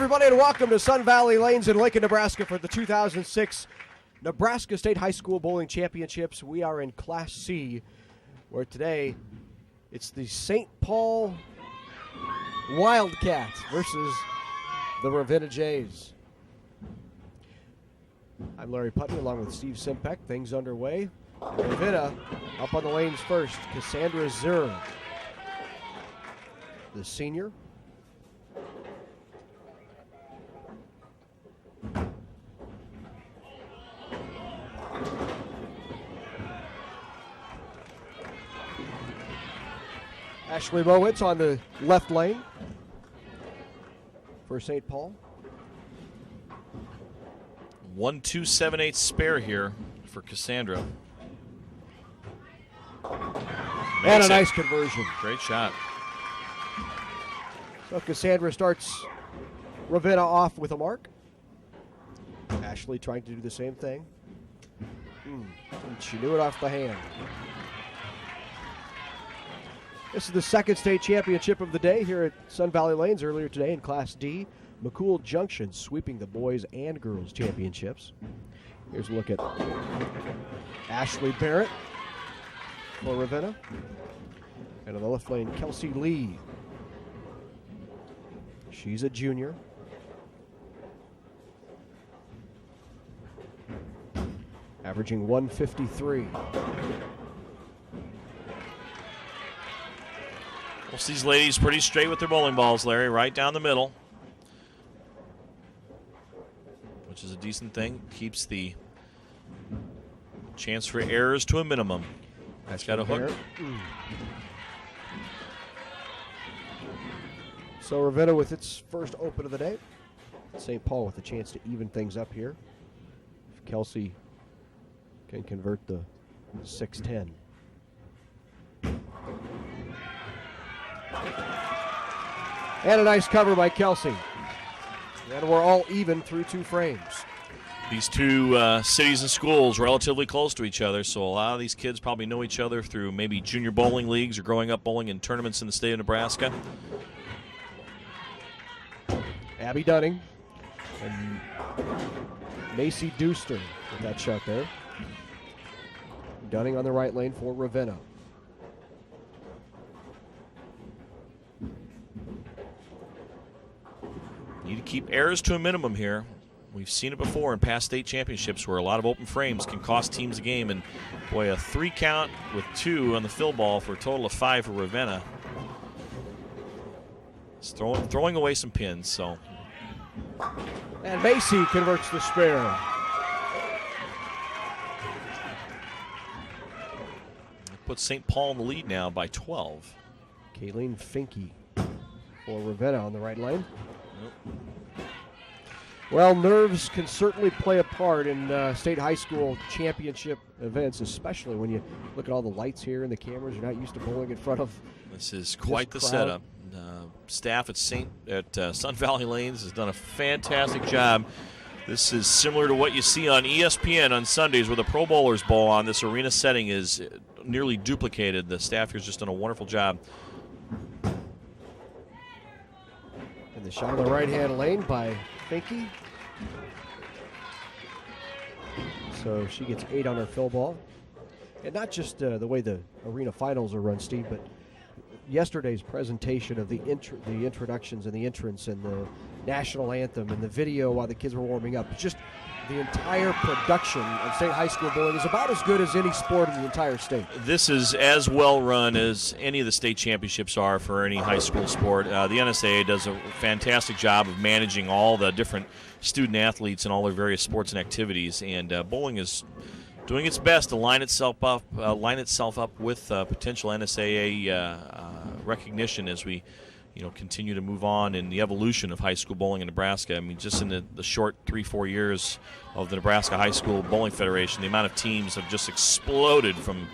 everybody, and welcome to Sun Valley Lanes in Lincoln, Nebraska for the 2006 Nebraska State High School Bowling Championships. We are in Class C, where today it's the St. Paul Wildcats versus the Ravenna Jays. I'm Larry Putney along with Steve Simpek. Things underway. Ravenna up on the lanes first. Cassandra Zur, the senior. Ashley Mowitz on the left lane for St. Paul. 1-2-7-8 spare here for Cassandra. And a nice conversion. Great shot. So Cassandra starts Ravenna off with a mark. Ashley trying to do the same thing. And she knew it off the hand. This is the second state championship of the day here at Sun Valley Lanes. Earlier today in Class D, McCool Junction sweeping the boys and girls championships. Here's a look at Ashley Barrett for Ravenna. And on the left lane, Kelsey Lee. She's a junior. Averaging 153. Most of these ladies pretty straight with their bowling balls, Larry, right down the middle, which is a decent thing. Keeps the chance for errors to a minimum. That's got a hook. So Ravenna with its first open of the day. St. Paul with a chance to even things up here. If Kelsey can convert the 6-10. And a nice cover by Kelsey. And we're all even through two frames. These two cities and schools relatively close to each other, so a lot of these kids probably know each other through maybe junior bowling leagues or growing up bowling in tournaments in the state of Nebraska. Abby Dunning and Macy Dooster with that shot there. Dunning on the right lane for Ravenna. Need to keep errors to a minimum here. We've seen it before in past state championships where a lot of open frames can cost teams a game. And, boy, a 3 count with 2 on the fill ball for a total of 5 for Ravenna. It's throwing away some pins. So. And Macy converts the spare. Puts St. Paul in the lead now by 12. Kayleen Finke for Ravenna on the right lane. Well, nerves can certainly play a part in state high school championship events, especially when you look at all the lights here and the cameras. You're not used to bowling in front of. This is quite the setup. Staff at Sun Valley Lanes has done a fantastic job. This is similar to what you see on ESPN on Sundays where the Pro Bowlers bowl on. This arena setting is nearly duplicated. The staff here's just done a wonderful job. And the shot on the right-hand lane by Finke. So she gets 8 on her fill ball. And not just the way the arena finals are run, Steve, but yesterday's presentation of the introductions and the entrance and the national anthem and the video while the kids were warming up. Just the entire production of state high school bowling is about as good as any sport in the entire state. This is as well run as any of the state championships are for any high school sport. The NSAA does a fantastic job of managing all the different student athletes and all their various sports and activities, and bowling is doing its best to line itself up with potential NSAA recognition as we continue to move on in the evolution of high school bowling in Nebraska. I mean, just in the short 3-4 years of the Nebraska High School Bowling Federation, the amount of teams have just exploded from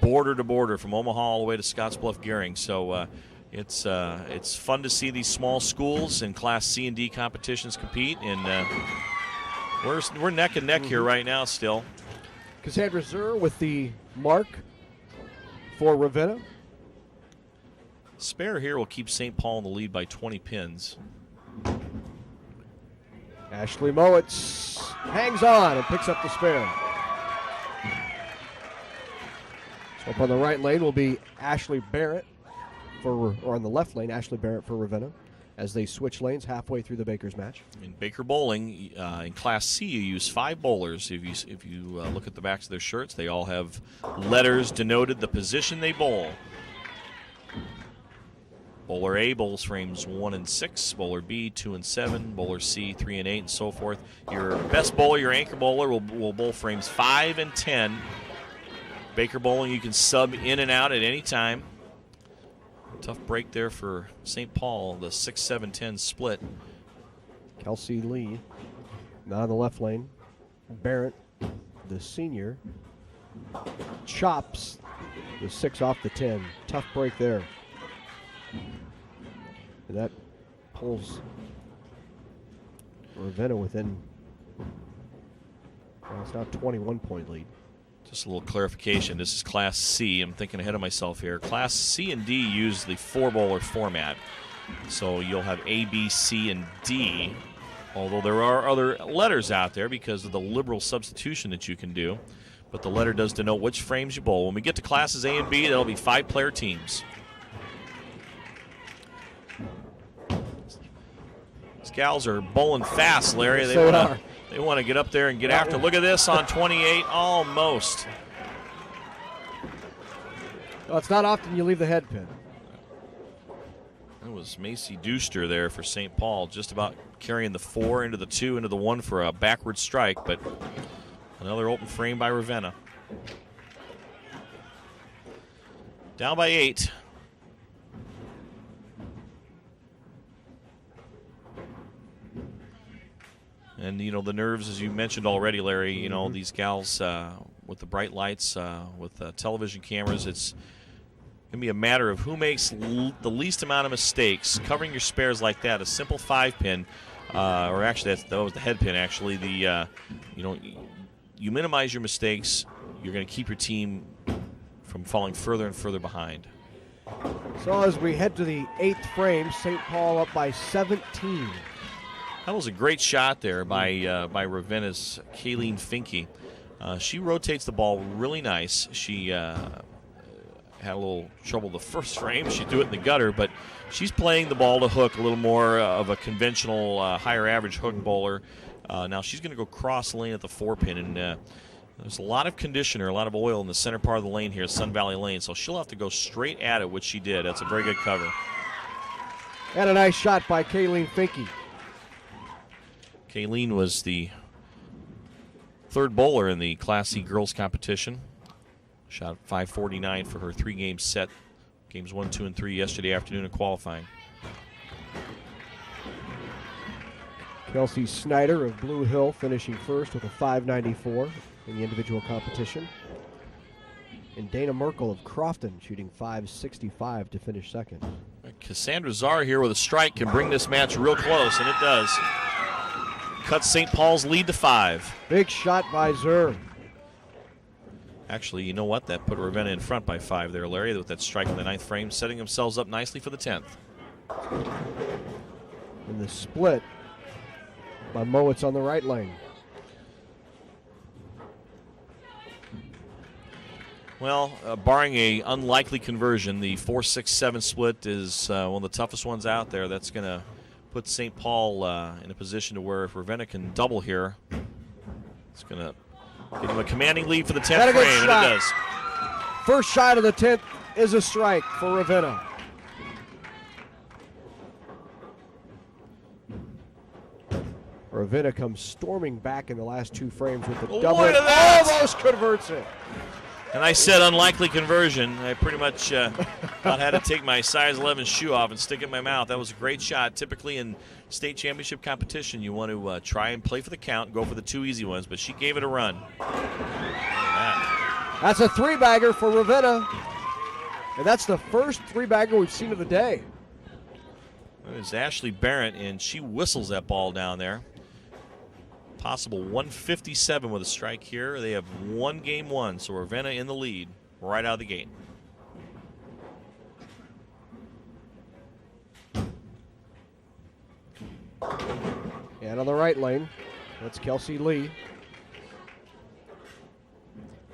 border to border, from Omaha all the way to Scottsbluff Gearing. So it's fun to see these small schools in Class C and D competitions compete, and we're neck and neck here right now still. Cassandra Zur with the mark for Ravenna. Spare here will keep St. Paul in the lead by 20 pins. Ashley Mowitz hangs on and picks up the spare. So up on the right lane will be Ashley Barrett or on the left lane, Ashley Barrett for Ravenna, as they switch lanes halfway through the Baker's match. In Baker bowling, in Class C, you use 5 bowlers. If you look at the backs of their shirts, they all have letters denoted the position they bowl. Bowler A bowls frames 1 and 6, bowler B 2 and 7, bowler C 3 and 8, and so forth. Your best bowler, your anchor bowler, will bowl frames 5 and 10. Baker bowling, you can sub in and out at any time. Tough break there for St. Paul, the 6-7-10 split. Kelsey Lee now in the left lane. Barrett, the senior, chops the 6 off the 10. Tough break there. And that pulls Ravenna within, well, it's now a 21-point lead. Just a little clarification. This is Class C. I'm thinking ahead of myself here. Class C and D use the 4-bowler format. So you'll have A, B, C, and D, although there are other letters out there because of the liberal substitution that you can do. But the letter does denote which frames you bowl. When we get to Classes A and B, that'll be 5-player teams. These gals are bowling fast, Larry. They want to get up there and get after. Look at this on 28, almost. Well, it's not often you leave the head pin. That was Macy Dooster there for St. Paul, just about carrying the 4 into the 2 into the 1 for a backward strike, but another open frame by Ravenna. Down by 8. And, you know, the nerves, as you mentioned already, Larry, you know, these gals with the bright lights, with television cameras, it's going to be a matter of who makes the least amount of mistakes. Covering your spares like that, a simple 5-pin, or actually that was the head pin, actually. You know, you minimize your mistakes, you're going to keep your team from falling further and further behind. So as we head to the 8th frame, St. Paul up by 17. That was a great shot there by Ravenna's Kayleen Finke. She rotates the ball really nice. She had a little trouble the first frame. She'd do it in the gutter, but she's playing the ball to hook, a little more of a conventional higher average hook bowler. Now she's going to go cross lane at the 4-pin, and there's a lot of conditioner, a lot of oil in the center part of the lane here, Sun Valley Lane, so she'll have to go straight at it, which she did. That's a very good cover. And a nice shot by Kayleen Finke. Kayleen was the 3rd bowler in the Class C girls competition. Shot 549 for her 3-game set. Games 1, 2, and 3 yesterday afternoon in qualifying. Kelsey Snyder of Blue Hill finishing first with a 594 in the individual competition. And Dana Merkel of Crofton shooting 565 to finish second. Cassandra Czar here with a strike can bring this match real close, and it does. Cuts St. Paul's lead to 5. Big shot by Zur. Actually, you know what? That put Ravenna in front by 5 there, Larry, with that strike in the 9th frame, setting themselves up nicely for the 10th. And the split by Mowitz on the right lane. Well, barring a unlikely conversion, the 4-6-7 split is one of the toughest ones out there. That's going to put St. Paul in a position to where if Ravenna can double here, it's going to give them a commanding lead for the 10th frame, and it does. First shot of the 10th is a strike for Ravenna. Ravenna comes storming back in the last 2 frames with the double. Almost converts it. And I said unlikely conversion. I pretty much thought I had to take my size 11 shoe off and stick it in my mouth. That was a great shot. Typically in state championship competition, you want to try and play for the count, go for the 2 easy ones, but she gave it a run. That's a 3-bagger for Ravenna. And that's the first 3-bagger we've seen of the day. That is Ashley Barrett, and she whistles that ball down there. Possible 157 with a strike here. They have won game 1, so Ravenna in the lead right out of the gate. And on the right lane, that's Kelsey Lee.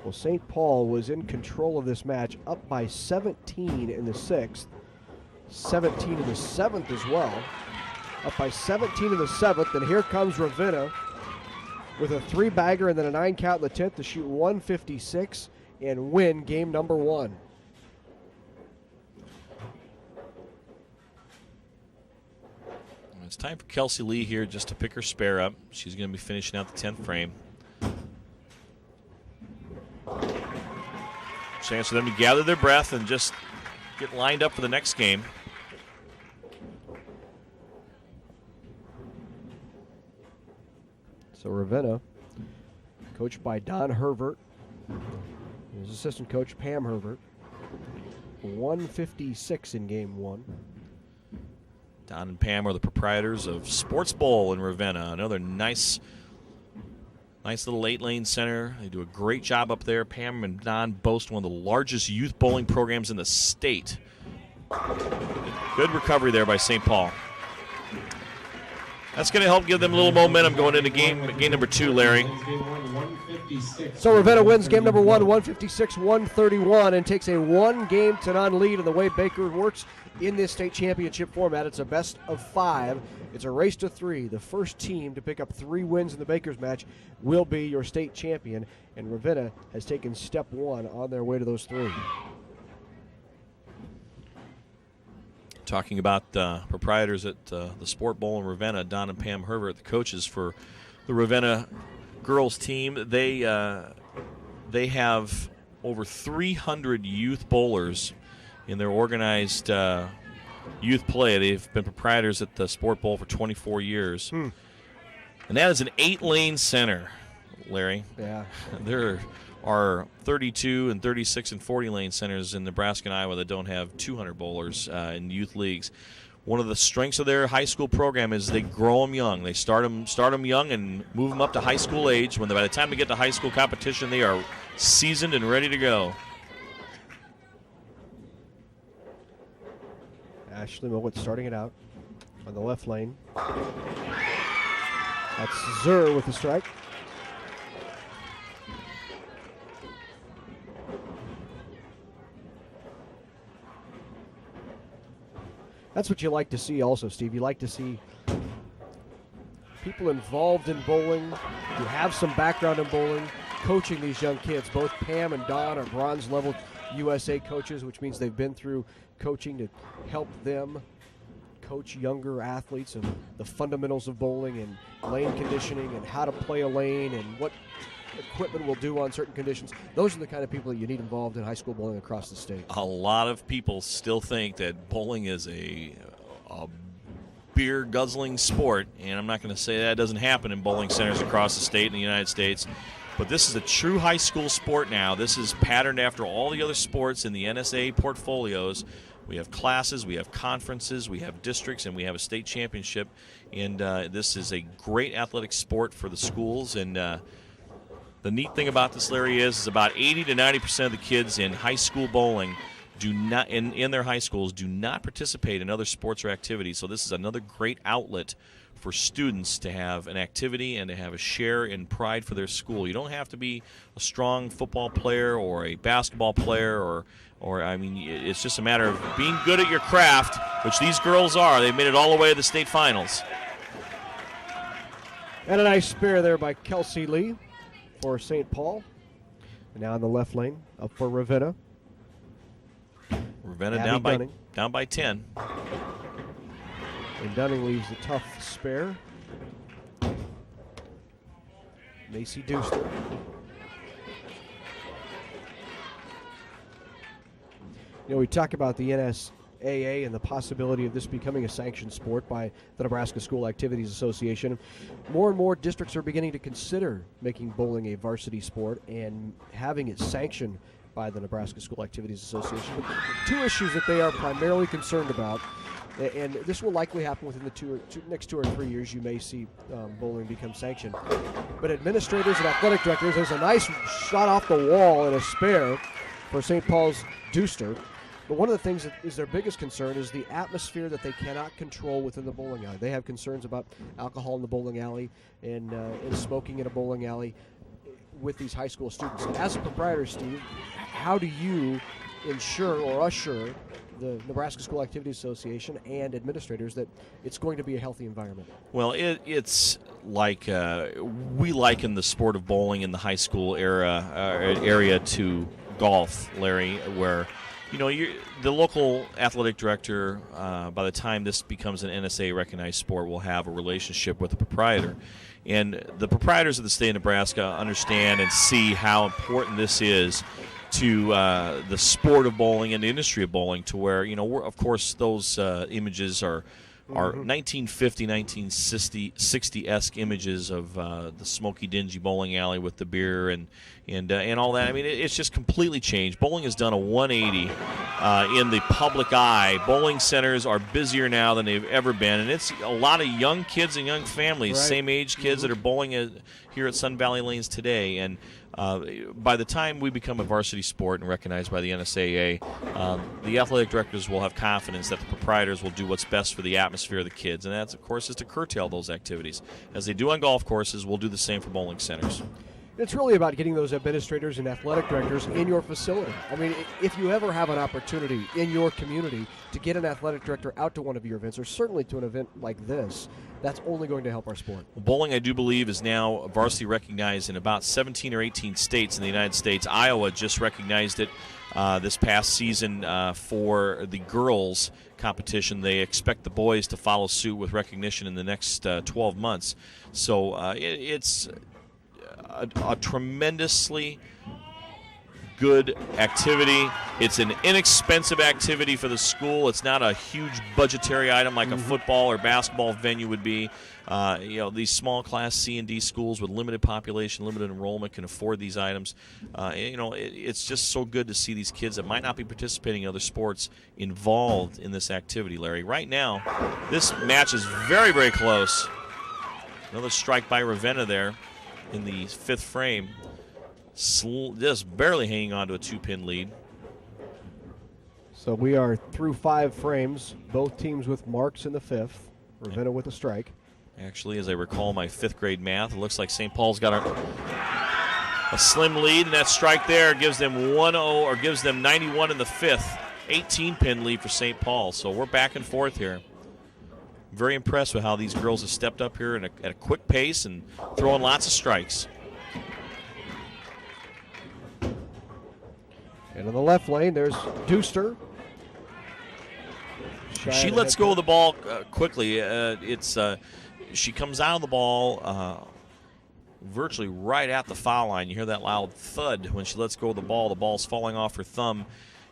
Well, St. Paul was in control of this match, up by 17 in the 6th, 17 in the 7th as well. Up by 17 in the 7th, and here comes Ravenna with a 3-bagger and then a 9-count in the 10th to shoot 156 and win game number 1. It's time for Kelsey Lee here just to pick her spare up. She's going to be finishing out the 10th frame. Chance for them to gather their breath and just get lined up for the next game. So Ravenna, coached by Don Herbert, his assistant coach Pam Herbert, 156 in game 1. Don and Pam are the proprietors of Sports Bowl in Ravenna. Another nice little 8-lane center. They do a great job up there. Pam and Don boast one of the largest youth bowling programs in the state. Good recovery there by St. Paul. That's going to help give them a little momentum going into game number 2, Larry. So Ravenna wins game number 1, 156-131, and takes a 1-game-to-none lead in the way Baker works in this state championship format. It's a best of 5. It's a race to 3. The first team to pick up 3 wins in the Bakers match will be your state champion, and Ravenna has taken step 1 on their way to those 3. Talking about proprietors at the Sport Bowl in Ravenna, Don and Pam Herbert, the coaches for the Ravenna girls team, they have over 300 youth bowlers in their organized youth play. They've been proprietors at the Sport Bowl for 24 years. And that is an 8-lane center, Larry. Yeah. There are 32 and 36 and 40-lane centers in Nebraska and Iowa that don't have 200 bowlers in youth leagues. One of the strengths of their high school program is they grow them young. They start them young and move them up to high school age. By the time they get to high school competition, they are seasoned and ready to go. Ashley Mowat starting it out on the left lane. That's Zur with the strike. That's what you like to see also, Steve. You like to see people involved in bowling, who have some background in bowling, coaching these young kids. Both Pam and Don are bronze-level USA coaches, which means they've been through coaching to help them coach younger athletes of the fundamentals of bowling and lane conditioning and how to play a lane and what equipment will do on certain conditions. Those are the kind of people that you need involved in high school bowling across the state. A lot of people still think that bowling is a beer guzzling sport, and I'm not going to say that doesn't happen in bowling centers across the state in the United States. But this is a true high school sport now. This is patterned after all the other sports in the NSA portfolios. We have classes, we have conferences, we have districts, and we have a state championship. And this is a great athletic sport for the schools. And the neat thing about this, Larry, is about 80 to 90% of the kids in high school bowling do not, in their high schools, do not participate in other sports or activities. So this is another great outlet for students to have an activity and to have a share in pride for their school. You don't have to be a strong football player or a basketball player or I mean, it's just a matter of being good at your craft, which these girls are. They made it all the way to the state finals. And a nice spare there by Kelsey Lee for St. Paul. And now in the left lane, up for Ravenna. Ravenna Abby down by 10. And Dunning leaves a tough spare. Macy Deuster. You know, we talk about the NSAA and the possibility of this becoming a sanctioned sport by the Nebraska School Activities Association. More and more districts are beginning to consider making bowling a varsity sport and having it sanctioned by the Nebraska School Activities Association. But two issues that they are primarily concerned about, and this will likely happen within the next 2 or 3 years. You may see bowling become sanctioned. But administrators and athletic directors, there's a nice shot off the wall and a spare for St. Paul's Deuster. But one of the things that is their biggest concern is the atmosphere that they cannot control within the bowling alley. They have concerns about alcohol in the bowling alley and smoking in a bowling alley with these high school students. As a proprietor, Steve, how do you ensure or assure the Nebraska School Activity Association and administrators that it's going to be a healthy environment? Well, it's like we liken the sport of bowling in the high school area to golf, Larry, where the local athletic director, by the time this becomes an NSA-recognized sport, will have a relationship with the proprietor. And the proprietors of the state of Nebraska understand and see how important this is to the sport of bowling and the industry of bowling, to where, of course, those images are 1950, 1960-esque images of the smoky, dingy bowling alley with the beer and all that. I mean, it's just completely changed. Bowling has done a 180 in the public eye. Bowling centers are busier now than they've ever been, and it's a lot of young kids and young families, same age kids that are bowling here at Sun Valley Lanes today. And by the time we become a varsity sport and recognized by the NSAA, the athletic directors will have confidence that the proprietors will do what's best for the atmosphere of the kids, and that's, of course, is to curtail those activities. As they do on golf courses, we'll do the same for bowling centers. It's really about getting those administrators and athletic directors in your facility. I mean, if you ever have an opportunity in your community to get an athletic director out to one of your events, or certainly to an event like this, that's only going to help our sport. Bowling, I do believe, is now varsity recognized in about 17 or 18 states in the United States. Iowa just recognized it this past season for the girls competition. They expect the boys to follow suit with recognition in the next 12 months. So it's a tremendously good activity. It's an inexpensive activity for the school. It's not a huge budgetary item like a football or basketball venue would be. These small class C and D schools with limited population, limited enrollment can afford these items. It's just so good to see these kids that might not be participating in other sports involved in this activity, Larry. Right now, this match is very, very close. Another strike by Ravenna there in the fifth frame. Just barely hanging on to a 2-pin lead. So we are through 5 frames, both teams with marks in the fifth. Ravenna with a strike. Actually, as I recall my 5th grade math, it looks like St. Paul's got a slim lead, and that strike there gives them 1-0, or gives them 91 in the 5th. 18-pin lead for St. Paul. So we're back and forth here. Very impressed with how these girls have stepped up here at a quick pace and throwing lots of strikes. And in the left lane, there's Deuster. She lets go of the ball quickly. She comes out of the ball virtually right at the foul line. You hear that loud thud when she lets go of the ball. The ball's falling off her thumb,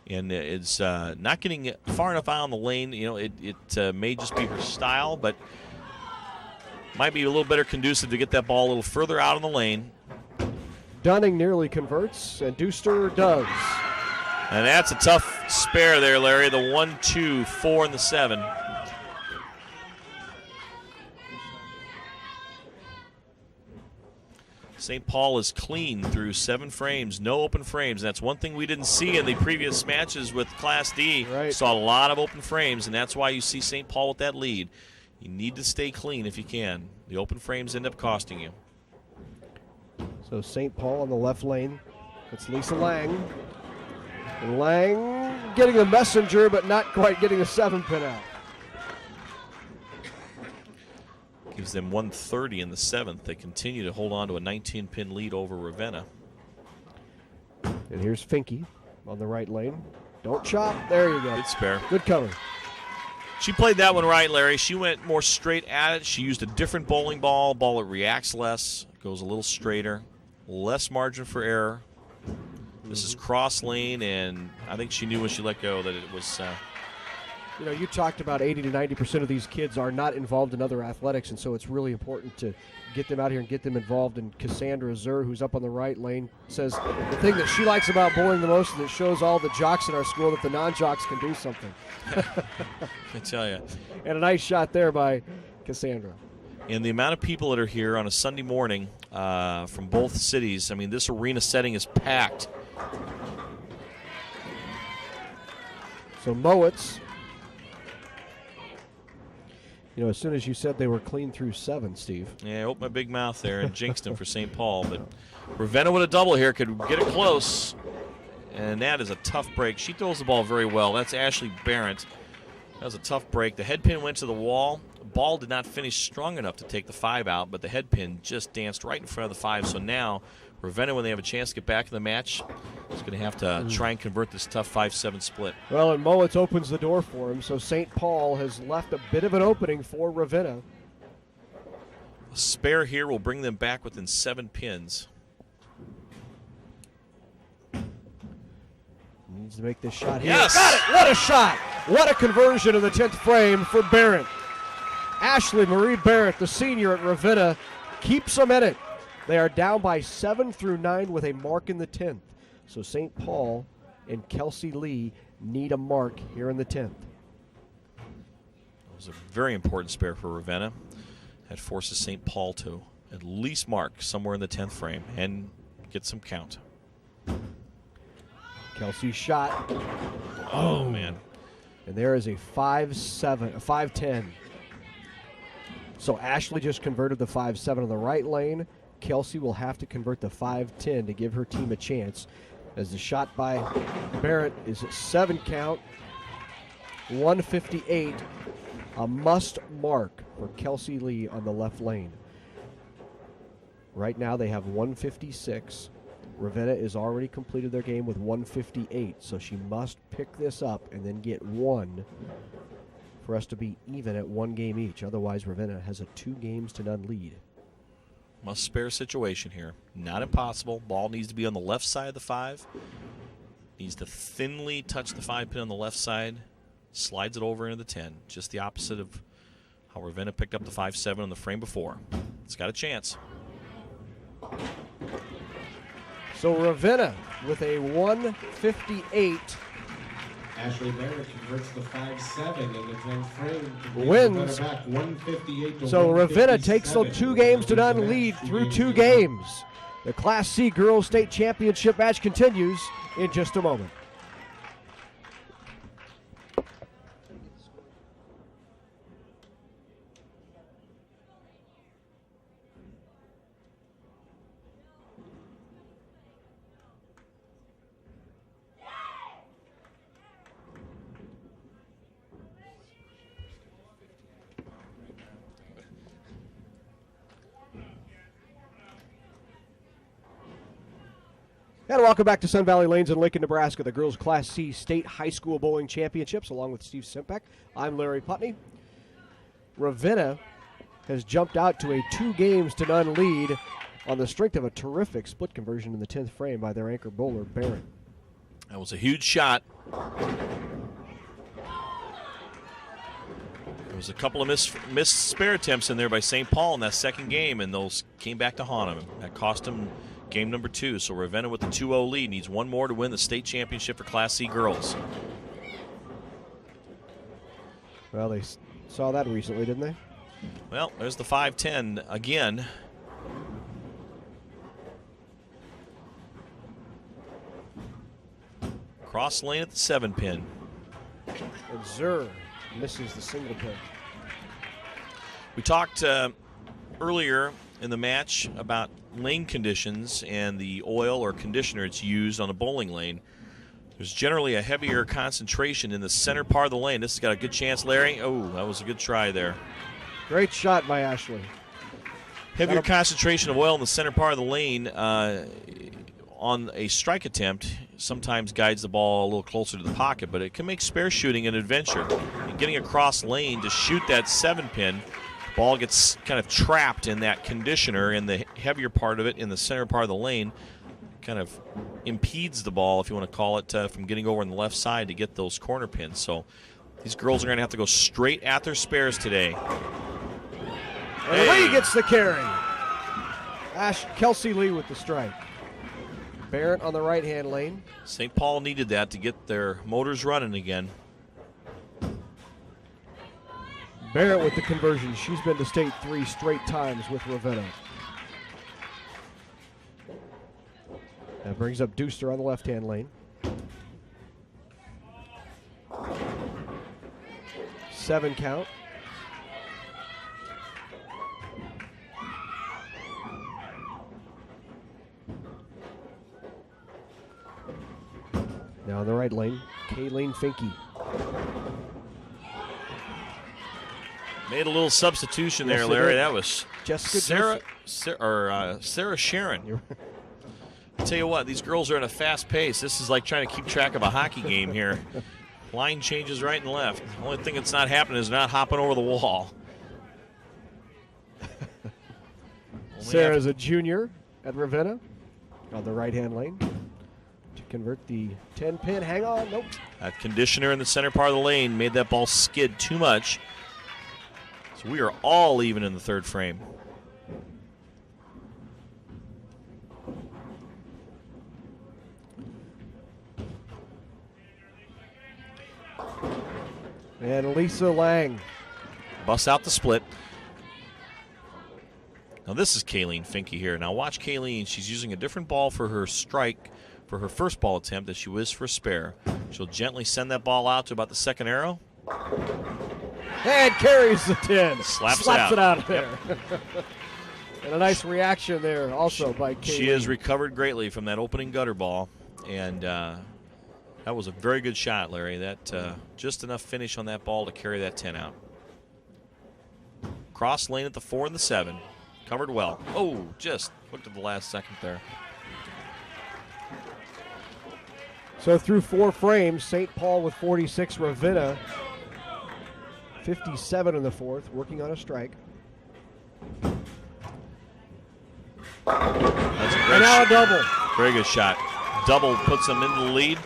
and it's not getting far enough out on the lane. It may just be her style, but might be a little better conducive to get that ball a little further out on the lane. Dunning nearly converts, and Deuster does. And that's a tough spare there, Larry. The 1, 2, 4, and the 7. St. Paul is clean through 7 frames, no open frames. That's one thing we didn't see in the previous matches with Class D. Right. Saw a lot of open frames, and that's why you see St. Paul with that lead. You need to stay clean if you can. The open frames end up costing you. So St. Paul on the left lane. It's Lisa Lang. And Lang getting a messenger, but not quite getting a 7-pin out. Gives them 130 in the 7th. They continue to hold on to a 19-pin lead over Ravenna. And here's Finke on the right lane. Don't chop. There you go. Good spare. Good cover. She played that one right, Larry. She went more straight at it. She used a different bowling ball that reacts less, goes a little straighter, less margin for error. This is cross lane, and I think she knew when she let go that it was... you talked about 80 to 90% of these kids are not involved in other athletics, and so it's really important to get them out here and get them involved. And Cassandra Zur, who's up on the right lane, says the thing that she likes about bowling the most is it shows all the jocks in our school that the non-jocks can do something. I tell you. And a nice shot there by Cassandra. And the amount of people that are here on a Sunday morning from both cities, I mean, this arena setting is packed. So Mowatz, as soon as you said they were clean through 7, Steve. Yeah, I opened my big mouth there and jinxed him for St. Paul. But Ravenna with a double here could get it close. And that is a tough break. She throws the ball very well. That's Ashley Barrett. That was a tough break. The head pin went to the wall. The ball did not finish strong enough to take the 5 out, but the head pin just danced right in front of the 5. So now Ravenna, when they have a chance to get back in the match, is going to have to try and convert this tough 5-7 split. Well, and Mowatz opens the door for him, so St. Paul has left a bit of an opening for Ravenna. A spare here will bring them back within 7 pins. Needs to make this shot here. Yes! Got it! What a shot! What a conversion in the 10th frame for Barrett. Ashley Marie Barrett, the senior at Ravenna, keeps them in it. They are down by 7 through 9 with a mark in the 10th. So St. Paul and Kelsey Lee need a mark here in the 10th. It was a very important spare for Ravenna. That forces St. Paul to at least mark somewhere in the 10th frame and get some count. Kelsey's shot. Oh, man. And there is a 5-7, a 5-10. So Ashley just converted the 5-7 on the right lane. Kelsey will have to convert the 5-10 to give her team a chance. As the shot by Barrett is a 7 count. 158. A must mark for Kelsey Lee on the left lane. Right now they have 156. Ravenna has already completed their game with 158, so she must pick this up and then get 1 for us to be even at 1 game each. Otherwise, Ravenna has a 2-0 lead. Must spare situation here. Not impossible. Ball needs to be on the left side of the 5. Needs to thinly touch the 5 pin on the left side. Slides it over into the 10. Just the opposite of how Ravenna picked up the 5-7 on the frame before. It's got a chance. So Ravenna with a 158 Ashley Barrett converts the 5-7 in the 10th frame. Wins. Back 158 to So Ravenna takes the 157. 2-0 lead through 2 games. The Class C Girls State Championship match continues in just a moment. And welcome back to Sun Valley Lanes in Lincoln, Nebraska, the girls' Class C State High School Bowling Championships, along with Steve Simpek. I'm Larry Putney. Ravenna has jumped out to a 2-0 lead on the strength of a terrific split conversion in the 10th frame by their anchor bowler, Barrett. That was a huge shot. There was a couple of missed spare attempts in there by St. Paul in that second game, and those came back to haunt them. That cost them game number 2. So Ravenna with the 2-0 lead needs 1 more to win the state championship for Class C girls. Well, they saw that recently, didn't they? Well, there's the 5-10 again. Cross lane at the 7 pin. And Zur misses the single pin. We talked earlier in the match about lane conditions and the oil or conditioner it's used on a bowling lane. There's generally a heavier concentration in the center part of the lane. This has got a good chance, Larry. Oh, that was a good try there. Great shot by Ashley. Heavier concentration of oil in the center part of the lane on a strike attempt sometimes guides the ball a little closer to the pocket, but it can make spare shooting an adventure. And getting across lane to shoot that 7 pin, ball gets kind of trapped in that conditioner in the heavier part of it in the center part of the lane, kind of impedes the ball, if you want to call it, from getting over on the left side to get those corner pins. So these girls are going to have to go straight at their spares today. And Lee gets the carry. Kelsey Lee with the strike. Barrett on the right-hand lane. St. Paul needed that to get their motors running again. Barrett with the conversion. She's been to state 3 straight times with Ravenna. That brings up Deuster on the left-hand lane. 7 count. Now in the right lane, Kayleen Finke. Made a little substitution there, Yes, Larry. did. That was Jessica Sarah Sharon. I tell you what, these girls are at a fast pace. This is like trying to keep track of a hockey game here. Line changes right and left. The only thing that's not happening is not hopping over the wall. Sarah's a junior at Ravenna on the right-hand lane to convert the 10-pin. Hang on, nope. That conditioner in the center part of the lane made that ball skid too much. So we are all even in the third frame. And Lisa Lang. Busts out the split. Now this is Kayleen Finke here. Now watch Kayleen. She's using a different ball for her strike for her first ball attempt as she was for spare. She'll gently send that ball out to about the second arrow. And carries the 10. Slaps it out of there. And a nice reaction there also by Kayleen. She has recovered greatly from that opening gutter ball. And that was a very good shot, Larry. That just enough finish on that ball to carry that 10 out. Cross lane at the 4 and the 7. Covered well. Oh, just looked at the last second there. So through 4 frames, St. Paul with 46, Ravenna 57 in the 4th, working on a strike. That's a great And now a shot. double. Very good shot. Double puts them in the lead.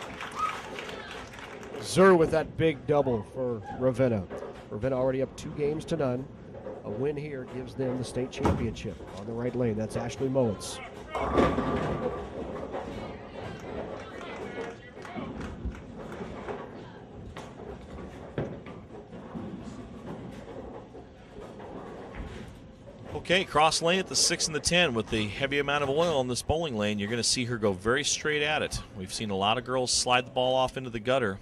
Zur with that big double for Ravenna. Ravenna already up 2 games to none. A win here gives them the state championship. On the right lane, that's Ashley Mowitz. Okay, cross lane at the 6 and the 10 with the heavy amount of oil in this bowling lane. You're going to see her go very straight at it. We've seen a lot of girls slide the ball off into the gutter.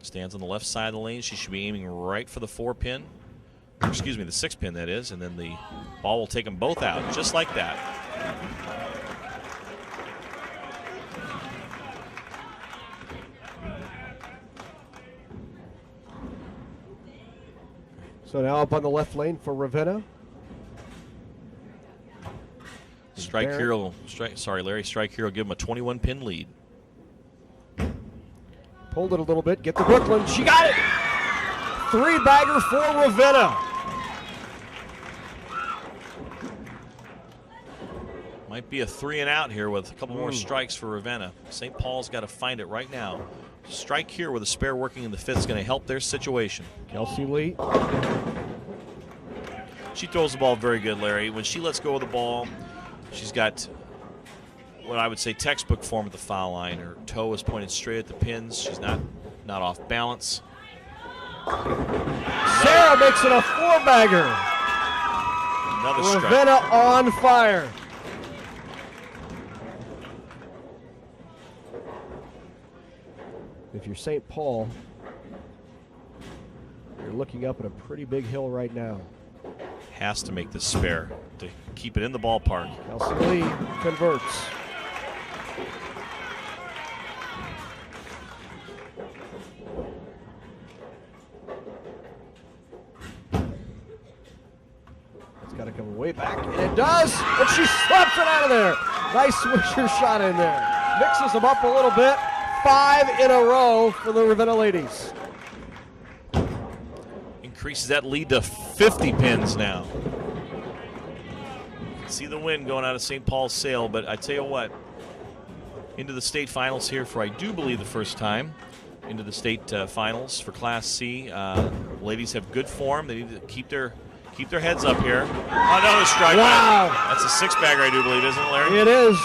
Stands on the left side of the lane. She should be aiming right for the 4-pin. Excuse me, the 6-pin, that is. And then the ball will take them both out, just like that. So now up on the left lane for Ravenna. Strike Barrett. here will, Larry, strike here will give them a 21-pin lead. Pulled it a little bit. Get the Brooklyn. She got it! 3-bagger for Ravenna. Might be a 3 and out here with a couple more strikes for Ravenna. St. Paul's got to find it right now. Strike here with a spare working in the 5th is going to help their situation. Kelsey Lee. She throws the ball very good, Larry. When she lets go of the ball, she's got what I would say textbook form at the foul line. Her toe is pointed straight at the pins. She's not off balance. Sarah makes it a 4-bagger. Another strike. Ravenna on fire. If you're St. Paul, you're looking up at a pretty big hill right now. Has to make this spare to keep it in the ballpark. Kelsey Lee converts. It's got to come way back, and it does, and she slaps it out of there. Nice swisher shot in there. Mixes them up a little bit. 5 in a row for the Ravenna ladies. Increases that lead to 50 pins now. See the wind going out of St. Paul's sail, but I tell you what, into the state finals here for, I do believe, the first time. Into the state finals for Class C. Ladies have good form. They need to keep their heads up here. Another strike. Wow. That's a 6-bagger, I do believe, isn't it, Larry? It is.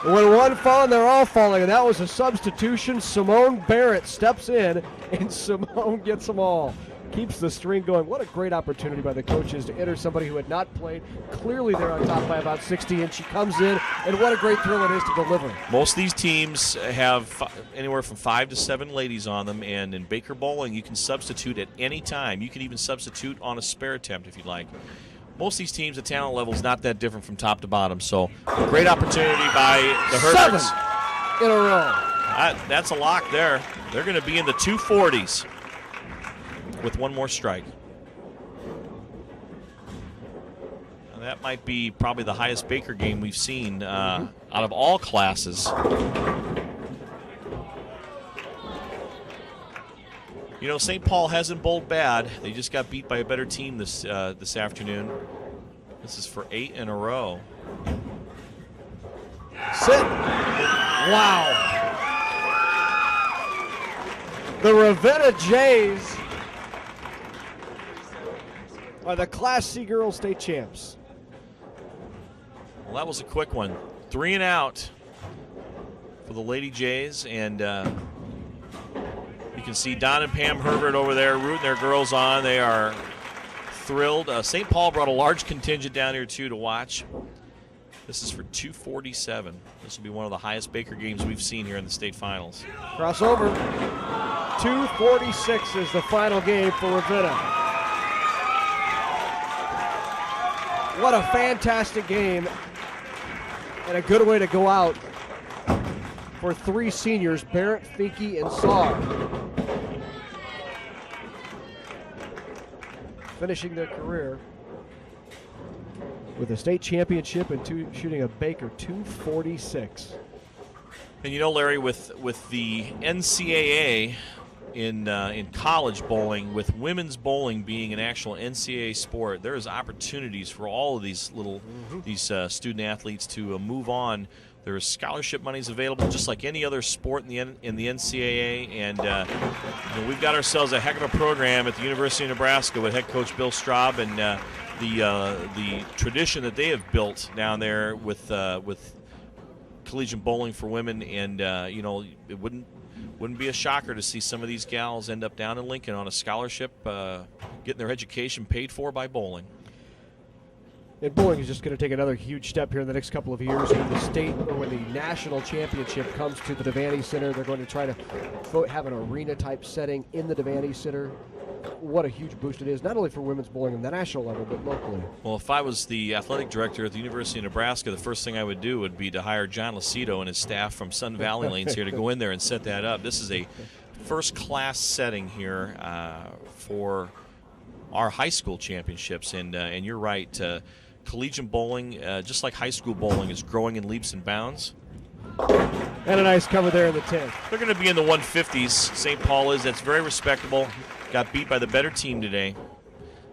When one falling, they're all falling, and that was a substitution. Simone Barrett steps in, and Simone gets them all. keeps the string going. What a great opportunity by the coaches to enter somebody who had not played. Clearly they're on top by about 60, and she comes in, and what a great thrill it is to deliver. Most of these teams have anywhere from 5 to 7 ladies on them, and in Baker Bowling you can substitute at any time. You can even substitute on a spare attempt if you'd like. Most of these teams, the talent level is not that different from top to bottom, so a great opportunity by the Herberts. 7 in a row. That's a lock there. They're going to be in the 240s with one more strike. Now that might be probably the highest Baker game we've seen out of all classes. You know, St. Paul hasn't bowled bad. They just got beat by a better team this afternoon. This is for 8 in a row. Sit. Wow. The Ravenna Jays are the Class C Girls State Champs. Well, that was a quick one. 3 and out for the Lady Jays, and you can see Don and Pam Herbert over there rooting their girls on. They are thrilled. St. Paul brought a large contingent down here, too, to watch. This is for 247. This will be one of the highest Baker games we've seen here in the state finals. Crossover. 246 is the final game for Ravenna. What a fantastic game, and a good way to go out for 3 seniors, Barrett, Finke, and Saar. Finishing their career with a state championship and shooting a Baker 246. And you know, Larry, with the NCAA in college bowling, with women's bowling being an actual NCAA sport, there is opportunities for all of these student athletes to move on. There is scholarship monies available, just like any other sport in the NCAA, and you know, we've got ourselves a heck of a program at the University of Nebraska with head coach Bill Straub and the tradition that they have built down there with collegiate bowling for women, and you know, it wouldn't be a shocker to see some of these gals end up down in Lincoln on a scholarship, getting their education paid for by bowling. And bowling is just going to take another huge step here in the next couple of years. When the state or when the national championship comes to the Devaney Center, they're going to try to have an arena-type setting in the Devaney Center. What a huge boost it is, not only for women's bowling on the national level, but locally. Well, if I was the athletic director at the University of Nebraska, the first thing I would do would be to hire John Lucido and his staff from Sun Valley Lanes here to go in there and set that up. This is a first-class setting here for our high school championships, and you're right. Collegiate bowling, just like high school bowling, is growing in leaps and bounds. And a nice cover there in the 10th. They're going to be in the 150s. St. Paul is. That's very respectable. Got beat by the better team today.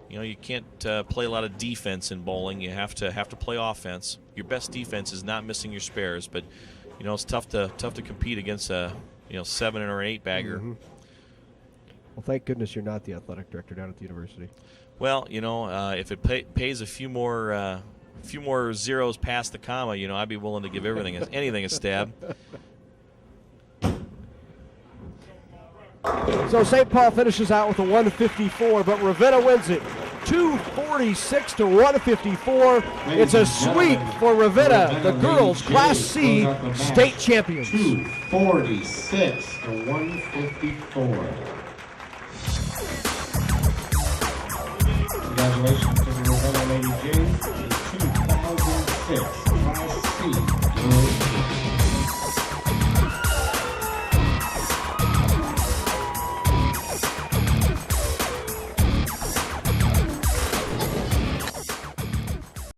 You know, you can't play a lot of defense in bowling. You have to play offense. Your best defense is not missing your spares, but you know, it's tough to compete against a 7 or 8 bagger. Mm-hmm. Well, thank goodness you're not the athletic director down at the university. Well, you know, if it pays a few more zeros past the comma, you know, I'd be willing to give anything a stab. So St. Paul finishes out with a 154, but Ravenna wins it 246 to 154. It's a sweep for Ravenna, the girls Class C state champions. 246 to 154. Congratulations to the Ravenna Lady Jays.